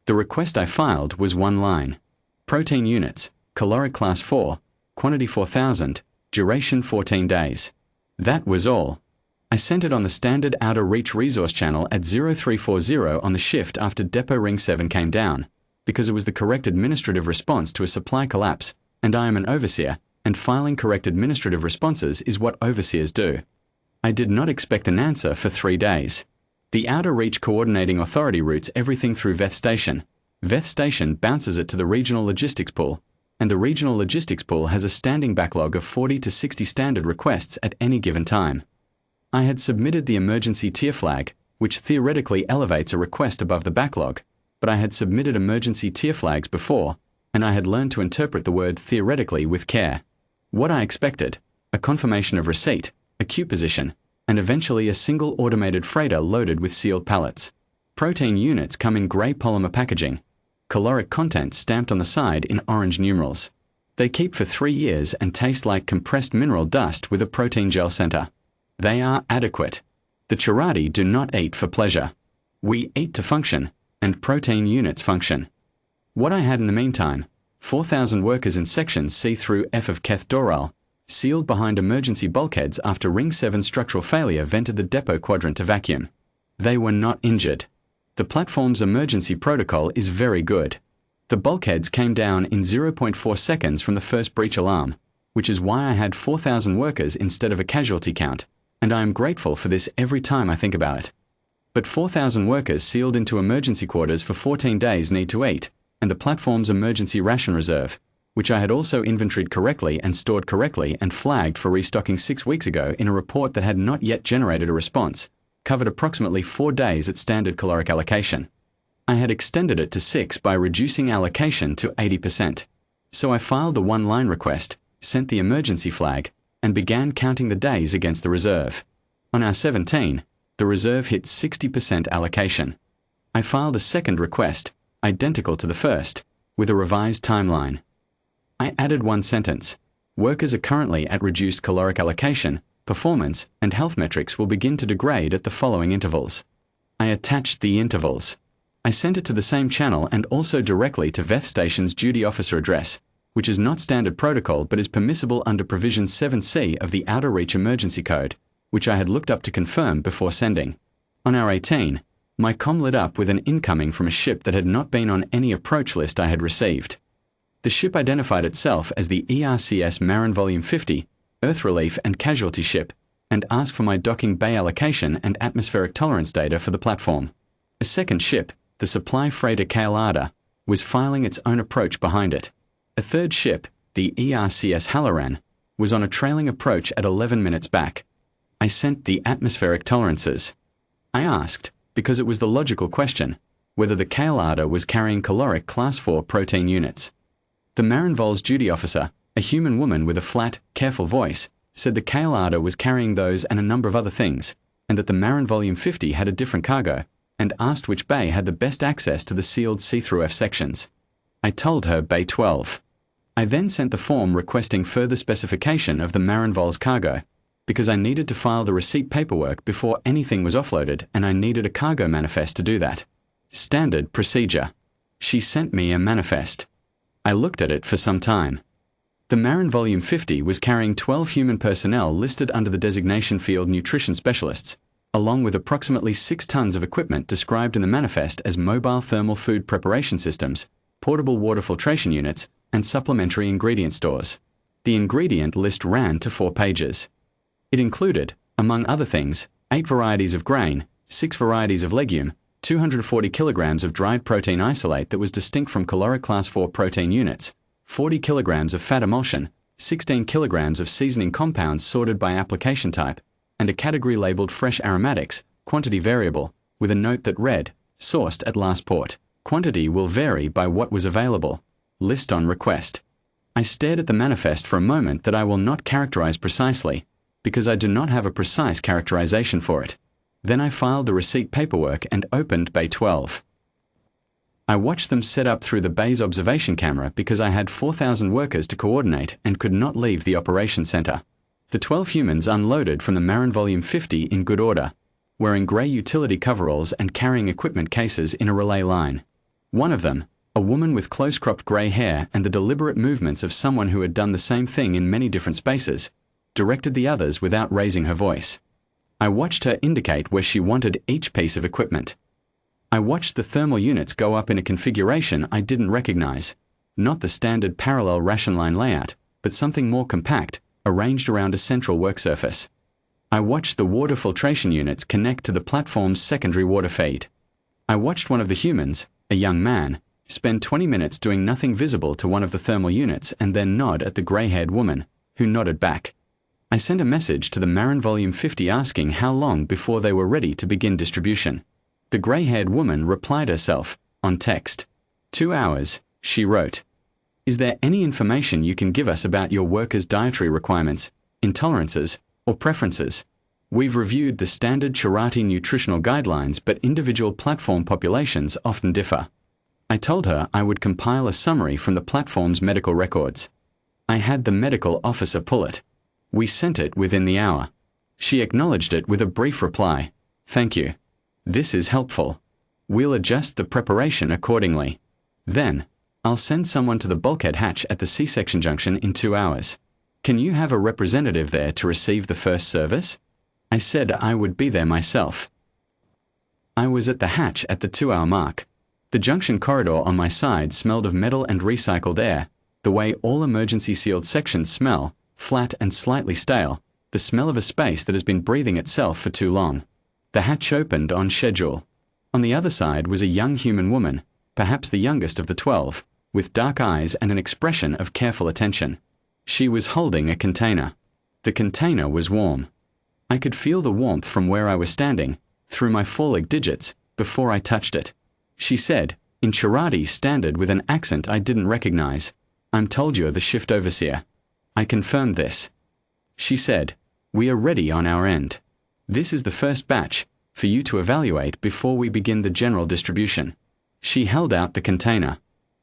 The request I filed was one line. Protein units, caloric class 4, quantity 4,000, duration 14 days. That was all. I sent it on the standard outer reach resource channel at 0340 on the shift after Depot Ring 7 came down, because it was the correct administrative response to a supply collapse, and I am an overseer, and filing correct administrative responses is what overseers do. I did not expect an answer for 3 days. The outer reach coordinating authority routes everything through VETH Station. VETH Station bounces it to the regional logistics pool, and the regional logistics pool has a standing backlog of 40 to 60 standard requests at any given time. I had submitted the emergency tier flag, which theoretically elevates a request above the backlog, but I had submitted emergency tier flags before, and I had learned to interpret the word theoretically with care. What I expected, a confirmation of receipt, a queue position, and eventually a single automated freighter loaded with sealed pallets. Protein units come in grey polymer packaging, caloric content stamped on the side in orange numerals. They keep for 3 years and taste like compressed mineral dust with a protein gel center. They are adequate. The Charati do not eat for pleasure. We eat to function, and protein units function. What I had in the meantime, 4,000 workers in sections C through F of Keth Doral, sealed behind emergency bulkheads after Ring 7 structural failure vented the depot quadrant to vacuum. They were not injured. The platform's emergency protocol is very good. The bulkheads came down in 0.4 seconds from the first breach alarm, which is why I had 4,000 workers instead of a casualty count, and I am grateful for this every time I think about it. But 4,000 workers sealed into emergency quarters for 14 days need to eat, and the platform's emergency ration reserve, which I had also inventoried correctly and stored correctly and flagged for restocking 6 weeks ago in a report that had not yet generated a response, covered approximately 4 days at standard caloric allocation. I had extended it to 6 by reducing allocation to 80%. So I filed the one-line request, sent the emergency flag, and began counting the days against the reserve. On our 17, the reserve hit 60% allocation. I filed a second request, identical to the first, with a revised timeline. I added one sentence. Workers are currently at reduced caloric allocation, performance and health metrics will begin to degrade at the following intervals. I attached the intervals. I sent it to the same channel and also directly to VETH Station's duty officer address, which is not standard protocol but is permissible under provision 7C of the Outer Reach Emergency Code, which I had looked up to confirm before sending. On our 18, my comm lit up with an incoming from a ship that had not been on any approach list I had received. The ship identified itself as the ERCS Marin Volume 50, Earth Relief and Casualty Ship, and asked for my docking bay allocation and atmospheric tolerance data for the platform. A second ship, the supply freighter Caloric, was filing its own approach behind it. A third ship, the ERCS Halloran, was on a trailing approach at 11 minutes back. I sent the atmospheric tolerances. I asked, because it was the logical question, whether the Caloric was carrying caloric class 4 protein units. The Marinvol's duty officer, a human woman with a flat, careful voice, said the Caloric was carrying those and a number of other things, and that the Marin Volume 50 had a different cargo, and asked which bay had the best access to the sealed C-through F sections. I told her Bay 12. I then sent the form requesting further specification of the Marinvol's cargo, because I needed to file the receipt paperwork before anything was offloaded and I needed a cargo manifest to do that. Standard procedure. She sent me a manifest. I looked at it for some time. The Marin Volume 50 was carrying 12 human personnel listed under the designation field nutrition specialists, along with approximately 6 tons of equipment described in the manifest as mobile thermal food preparation systems, portable water filtration units, and supplementary ingredient stores. The ingredient list ran to 4 pages. It included, among other things, 8 varieties of grain, 6 varieties of legume, 240 kilograms of dried protein isolate that was distinct from caloric class 4 protein units, 40 kilograms of fat emulsion, 16 kilograms of seasoning compounds sorted by application type, and a category labeled fresh aromatics, quantity variable, with a note that read, sourced at last port. Quantity will vary by what was available. List on request. I stared at the manifest for a moment that I will not characterize precisely, because I do not have a precise characterization for it. Then I filed the receipt paperwork and opened Bay 12. I watched them set up through the bay's observation camera because I had 4,000 workers to coordinate and could not leave the operation center. The 12 humans unloaded from the Marin Volume 50 in good order, wearing grey utility coveralls and carrying equipment cases in a relay line. One of them, a woman with close-cropped grey hair and the deliberate movements of someone who had done the same thing in many different spaces, directed the others without raising her voice. I watched her indicate where she wanted each piece of equipment. I watched the thermal units go up in a configuration I didn't recognize, not the standard parallel ration line layout, but something more compact, arranged around a central work surface. I watched the water filtration units connect to the platform's secondary water feed. I watched one of the humans, a young man, spend 20 minutes doing nothing visible to one of the thermal units and then nod at the grey-haired woman, who nodded back. I sent a message to the Marin Volume 50 asking how long before they were ready to begin distribution. The grey-haired woman replied herself, on text. 2 hours, she wrote. Is there any information you can give us about your workers' dietary requirements, intolerances, or preferences? We've reviewed the standard Charati nutritional guidelines, but individual platform populations often differ. I told her I would compile a summary from the platform's medical records. I had the medical officer pull it. We sent it within the hour. She acknowledged it with a brief reply. Thank you. This is helpful. We'll adjust the preparation accordingly. Then, I'll send someone to the bulkhead hatch at the C-section junction in 2 hours. Can you have a representative there to receive the first service? I said I would be there myself. I was at the hatch at the 2-hour mark. The junction corridor on my side smelled of metal and recycled air, the way all emergency sealed sections smell, flat and slightly stale, the smell of a space that has been breathing itself for too long. The hatch opened on schedule. On the other side was a young human woman, perhaps the youngest of the 12, with dark eyes and an expression of careful attention. She was holding a container. The container was warm. I could feel the warmth from where I was standing, through my foreleg digits, before I touched it. She said, in Charati standard with an accent I didn't recognize, I'm told you're the shift overseer. I confirmed this. She said, we are ready on our end. This is the first batch, for you to evaluate before we begin the general distribution. She held out the container.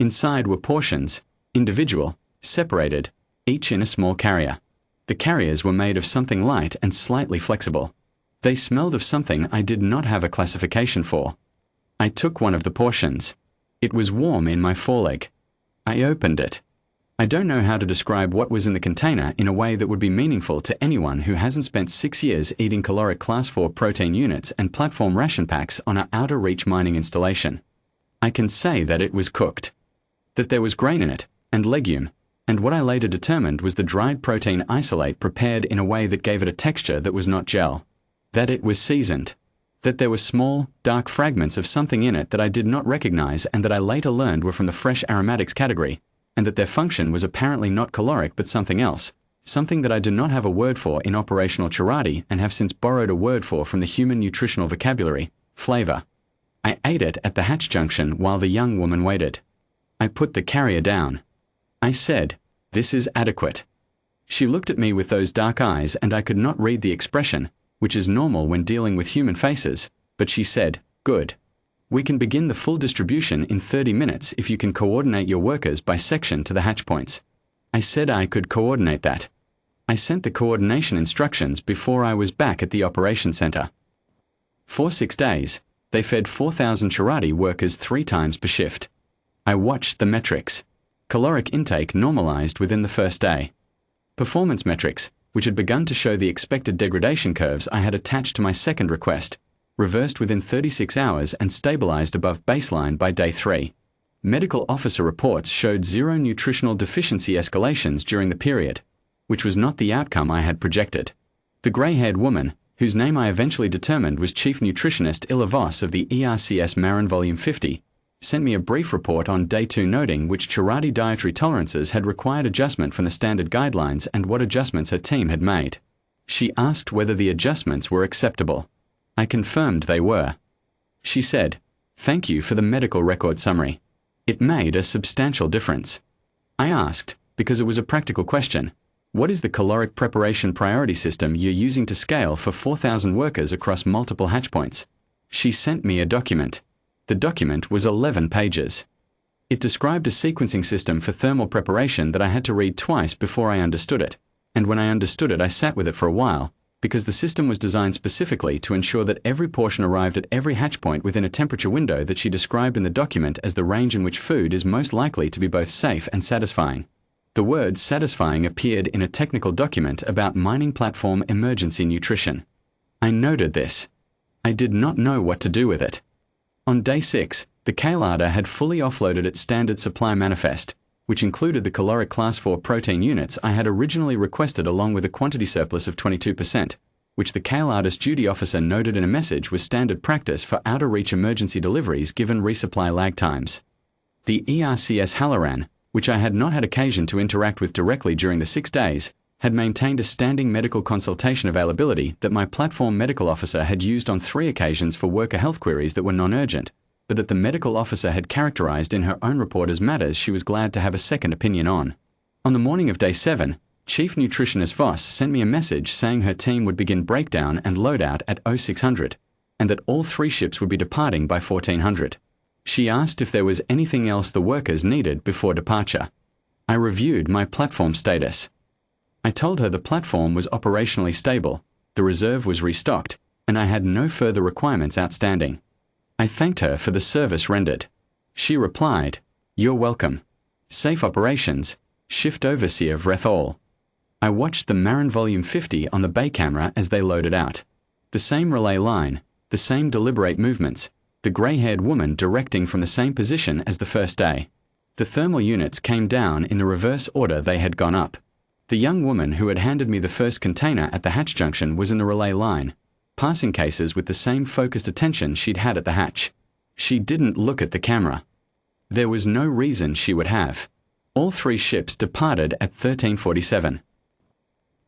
Inside were portions, individual, separated, each in a small carrier. The carriers were made of something light and slightly flexible. They smelled of something I did not have a classification for. I took one of the portions. It was warm in my foreleg. I opened it. I don't know how to describe what was in the container in a way that would be meaningful to anyone who hasn't spent 6 years eating caloric class 4 protein units and platform ration packs on an outer reach mining installation. I can say that it was cooked. That there was grain in it, and legume, and what I later determined was the dried protein isolate prepared in a way that gave it a texture that was not gel. That it was seasoned. That there were small, dark fragments of something in it that I did not recognize and that I later learned were from the fresh aromatics category, and that their function was apparently not caloric but something else, something that I do not have a word for in operational Charati and have since borrowed a word for from the human nutritional vocabulary, flavor. I ate it at the hatch junction while the young woman waited. I put the carrier down. I said, this is adequate. She looked at me with those dark eyes and I could not read the expression, which is normal when dealing with human faces, but she said, good. We can begin the full distribution in 30 minutes if you can coordinate your workers by section to the hatch points. I said I could coordinate that. I sent the coordination instructions before I was back at the operations center. For 6 days, they fed 4,000 Charati workers 3 times per shift. I watched the metrics. Caloric intake normalized within the first day. Performance metrics, which had begun to show the expected degradation curves I had attached to my second request, reversed within 36 hours and stabilized above baseline by day 3. Medical officer reports showed 0 nutritional deficiency escalations during the period, which was not the outcome I had projected. The grey-haired woman, whose name I eventually determined was Chief Nutritionist Illa Voss of the ERCS Marin Volume 50, sent me a brief report on day 2 noting which Charati dietary tolerances had required adjustment from the standard guidelines and what adjustments her team had made. She asked whether the adjustments were acceptable. I confirmed they were. She said, thank you for the medical record summary. It made a substantial difference. I asked, because it was a practical question, what is the caloric preparation priority system you're using to scale for 4,000 workers across multiple hatch points? She sent me a document. The document was 11 pages. It described a sequencing system for thermal preparation that I had to read twice before I understood it, and when I understood it I sat with it for a while, because the system was designed specifically to ensure that every portion arrived at every hatch point within a temperature window that she described in the document as the range in which food is most likely to be both safe and satisfying. The word satisfying appeared in a technical document about mining platform emergency nutrition. I noted this. I did not know what to do with it. On day 6, the kale larder had fully offloaded its standard supply manifest, which included the caloric class 4 protein units I had originally requested along with a quantity surplus of 22%, which the kale larder's duty officer noted in a message was standard practice for out-of-reach emergency deliveries given resupply lag times. The ERCS Halloran, which I had not had occasion to interact with directly during the 6 days, had maintained a standing medical consultation availability that my platform medical officer had used on 3 occasions for worker health queries that were non-urgent, but that the medical officer had characterized in her own report as matters she was glad to have a second opinion on. On the morning of day 7, Chief Nutritionist Voss sent me a message saying her team would begin breakdown and loadout at 0600, and that all 3 ships would be departing by 1400. She asked if there was anything else the workers needed before departure. I reviewed my platform status. I told her the platform was operationally stable, the reserve was restocked, and I had no further requirements outstanding. I thanked her for the service rendered. She replied, "You're welcome. Safe operations, Shift Overseer Vrethol." I watched the Marin Volume 50 on the bay camera as they loaded out. The same relay line, the same deliberate movements, the grey-haired woman directing from the same position as the first day. The thermal units came down in the reverse order they had gone up. The young woman who had handed me the first container at the hatch junction was in the relay line, passing cases with the same focused attention she'd had at the hatch. She didn't look at the camera. There was no reason she would have. All 3 ships departed at 1347.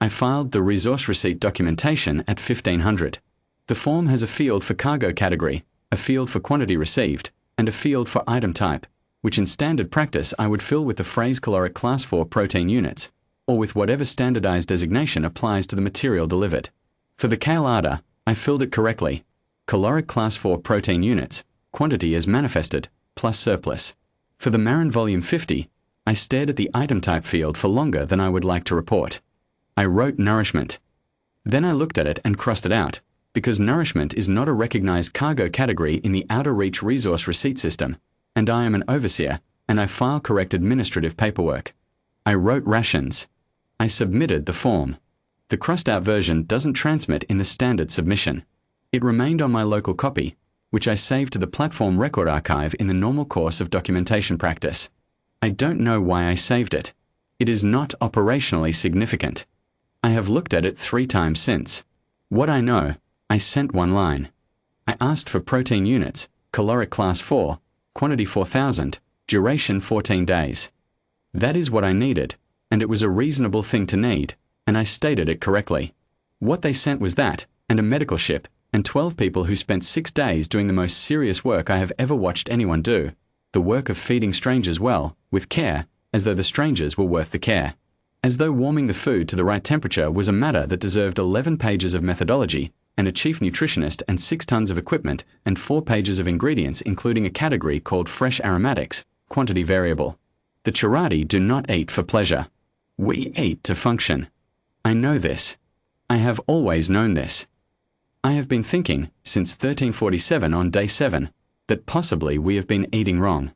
I filed the resource receipt documentation at 1500. The form has a field for cargo category, a field for quantity received, and a field for item type, which in standard practice I would fill with the phrase caloric class 4 protein units, or with whatever standardized designation applies to the material delivered. For the kale larder, I filled it correctly. Caloric class 4 protein units, quantity as manifested, plus surplus. For the Marin Volume 50, I stared at the item type field for longer than I would like to report. I wrote nourishment. Then I looked at it and crossed it out, because nourishment is not a recognized cargo category in the Outer Reach resource receipt system, and I am an overseer, and I file correct administrative paperwork. I wrote rations. I submitted the form. The crossed-out version doesn't transmit in the standard submission. It remained on my local copy, which I saved to the platform record archive in the normal course of documentation practice. I don't know why I saved it. It is not operationally significant. I have looked at it 3 times since. What I know, I sent 1 line. I asked for protein units, caloric class 4, quantity 4000, duration 14 days. That is what I needed, and it was a reasonable thing to need, and I stated it correctly. What they sent was that, and a medical ship, and 12 people who spent 6 days doing the most serious work I have ever watched anyone do, the work of feeding strangers well, with care, as though the strangers were worth the care. As though warming the food to the right temperature was a matter that deserved 11 pages of methodology, and a chief nutritionist and 6 tons of equipment and 4 pages of ingredients including a category called fresh aromatics, quantity variable. The Cherati do not eat for pleasure. We eat to function. I know this. I have always known this. I have been thinking, since 1347 on day 7, that possibly we have been eating wrong.